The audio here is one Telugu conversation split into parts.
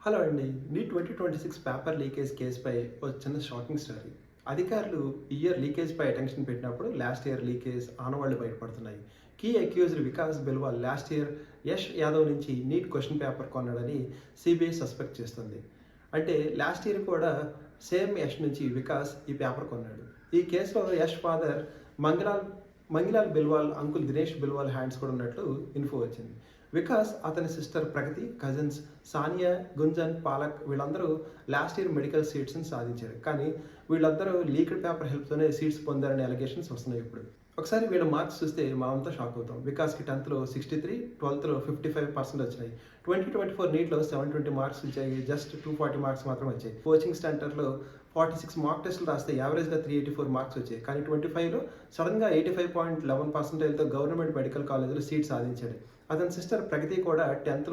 హలో అండి. నీట్ 2026 పేపర్ లీకేజ్ కేసుపై ఓ చిన్న షాకింగ్ స్టోరీ. అధికారులు ఈ ఇయర్ లీకేజ్పై అటెన్షన్ పెట్టినప్పుడు లాస్ట్ ఇయర్ లీకేజ్ ఆనవాళ్లు బయటపడుతున్నాయి. Key accused Vikas Belwal last year Yash Yadav నుంచి నీట్ క్వశ్చన్ పేపర్ కొన్నాడని సిబిఐ సస్పెక్ట్ చేస్తుంది. అంటే లాస్ట్ ఇయర్ కూడా సేమ్ యష్ నుంచి వికాస్ ఈ పేపర్ కొన్నాడు. ఈ కేసులో Yash father Mangilal Bilwal uncle Dinesh Bilwal hands కూడా ఉన్నట్లు ఇన్ఫో వచ్చింది. వికాస్ అతని సిస్టర్ ప్రగతి, కజిన్స్ సానియా, గుంజన్, పాలక్ వీళ్ళందరూ లాస్ట్ ఇయర్ మెడికల్ సీట్స్ని సాధించారు. కానీ వీళ్ళందరూ లీక్డ్ పేపర్ హెల్ప్తోనే సీట్స్ పొందారనే అలిగేషన్స్ వస్తున్నాయి ఇప్పుడు. ఒకసారి వీళ్ళ మార్క్స్ చూస్తే మనమంతా షాక్ అవుతాం. వికాస్కి 10th 63, 12th 55% వచ్చినాయి. 2024 నీట్లో 720 మార్క్స్ వచ్చాయి. జస్ట్ 240 మార్క్స్ మాత్రం వచ్చాయి. కోచింగ్ సెంటర్లో 46 మాక్ టెస్టులు రాస్తే యావరేజ్గా 384 మార్క్స్ వచ్చాయి. కానీ 25లో సడన్గా 85.11%తో గవర్నమెంట్ మెడికల్ కాలేజీలో సీట్ సాధించాడు. అతని సిస్టర్ ప్రగతి కూడా 10th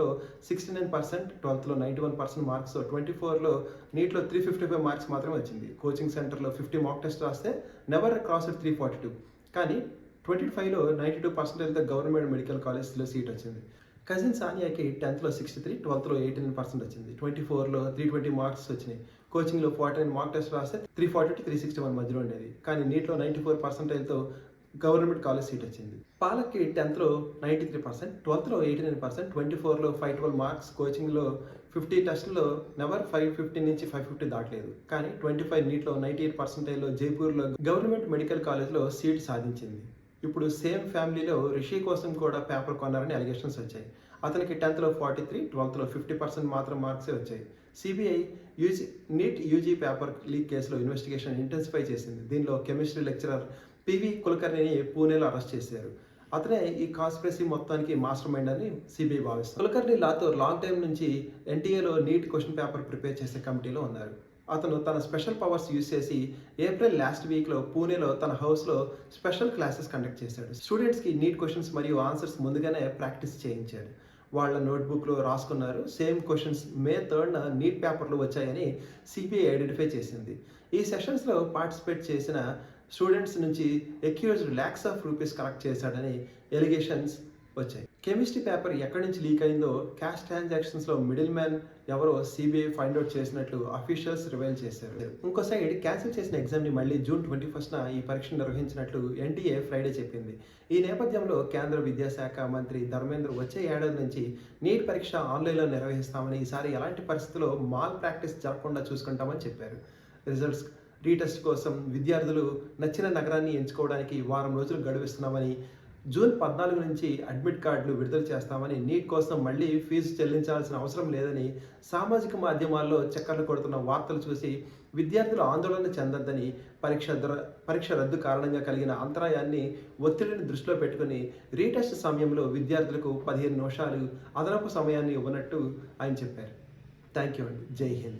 69%, 12th 91% మార్క్స్, 24లో నీట్లో 355 మార్క్స్ మాత్రం వచ్చింది. కోచింగ్ సెంటర్లో 50 మాక్ టెస్ట్ రాస్తే నెవర్ క్రాస్ 342. కానీ 25లో 92%తో గవర్నమెంట్ మెడికల్ కాలేజ్లో సీట్ వచ్చింది. కజిన్ సానియాకి 10th 63, 12th 89% వచ్చింది. 24లో 320 మార్క్స్ వచ్చినాయి. కోచింగ్లో 49 మార్క్ టెస్ట్ రాస్తే 340 to 361 మధ్యలో ఉండేది. కానీ నీట్లో 94%తో గవర్నమెంట్ కాలేజ్ సీట్ వచ్చింది. పాలక్కి 10th 93%, 12th 89%, 24లో 512 మార్క్స్, కోచింగ్లో 50 టెస్టుల్లో నెవర్ 550 నుంచి 550 దాటలేదు. కానీ 25 నీట్లో 98%లో జైపూర్లో గవర్నమెంట్ మెడికల్ కాలేజ్లో సీట్ సాధించింది. ఇప్పుడు సేమ్ ఫ్యామిలీలో రిషి కోసం కూడా పేపర్ కొన్నారని అలిగేషన్స్ వచ్చాయి. అతనికి 10th 43, 12th 50% మాత్రం మార్క్సే వచ్చాయి. CBI NEET UG paper leak కేసులో ఇన్వెస్టిగేషన్ ఇంటెన్సిఫై చేసింది. దీనిలో కెమిస్ట్రీ లెక్చరర్ పివి కులకర్ణిని పూణేలో అరెస్ట్ చేశారు. అతనే ఈ కాన్స్పిరసీ మొత్తానికి మాస్టర్ మైండ్ అని సిబిఐ భావిస్తుంది. కులకర్ణి లాంగ్ టైం నుంచి ఎన్టీఏలో నీట్ క్వశ్చన్ పేపర్ ప్రిపేర్ చేసే కమిటీలో ఉన్నారు. అతను తన స్పెషల్ పవర్స్ యూజ్ చేసి ఏప్రిల్ లాస్ట్ వీక్లో పూణేలో తన హౌస్లో స్పెషల్ క్లాసెస్ కండక్ట్ చేశాడు. స్టూడెంట్స్కి నీట్ క్వశ్చన్స్ మరియు ఆన్సర్స్ ముందుగానే ప్రాక్టీస్ చేయించాడు. వాళ్ళ నోట్బుక్లో రాసుకున్నారు. సేమ్ క్వశ్చన్స్ మే 3న నీట్ పేపర్లో వచ్చాయని సిబిఐ ఐడెంటిఫై చేసింది. ఈ సెషన్స్లో పార్టిసిపేట్ చేసిన స్టూడెంట్స్ నుంచి accused lakhs of rupees collect చేశాడని ఎలిగేషన్స్ వచ్చాయి. కెమిస్ట్రీ పేపర్ ఎక్కడి నుంచి లీక్ అయిందో క్యాష్ ట్రాన్సాక్షన్స్లో మిడిల్ మ్యాన్ ఎవరో సిబిఐ ఫైండ్ అవుట్ చేసినట్లు అఫీషియల్స్ రివైల్ చేశారు. ఇంకో సైడ్ క్యాన్సిల్ చేసిన ఎగ్జామ్ని మళ్ళీ జూన్ 21న ఈ పరీక్ష నిర్వహించినట్లు ఎన్టీఏ ఫ్రైడే చెప్పింది. ఈ నేపథ్యంలో కేంద్ర విద్యాశాఖ మంత్రి ధర్మేంద్ర వచ్చే ఏడాది నుంచి నీట్ పరీక్ష ఆన్లైన్లో నిర్వహిస్తామని, ఈసారి ఎలాంటి పరిస్థితుల్లో మాల్ ప్రాక్టీస్ జరగకుండా చూసుకుంటామని చెప్పారు. రిజల్ట్స్ రీటెస్ట్ కోసం విద్యార్థులు నచ్చిన నగరాన్ని ఎంచుకోవడానికి వారం రోజులు గడువిస్తున్నామని, జూన్ 14 నుంచి అడ్మిట్ కార్డులు విడుదల చేస్తామని, నీట్ కోసం మళ్ళీ ఫీజు చెల్లించాల్సిన అవసరం లేదని సామాజిక మాధ్యమాల్లో చక్కర్లు కొడుతున్న వార్తలు చూసి విద్యార్థులు ఆందోళన చెందొద్దని, పరీక్ష రద్దు కారణంగా కలిగిన అంతరాయాన్ని, ఒత్తిడిని దృష్టిలో పెట్టుకుని రీటెస్ట్ సమయంలో విద్యార్థులకు 15 నిమిషాలు అదనపు సమయాన్ని ఇవ్వనట్టు ఆయన చెప్పారు. థ్యాంక్ యూ అండి. జై హింద్.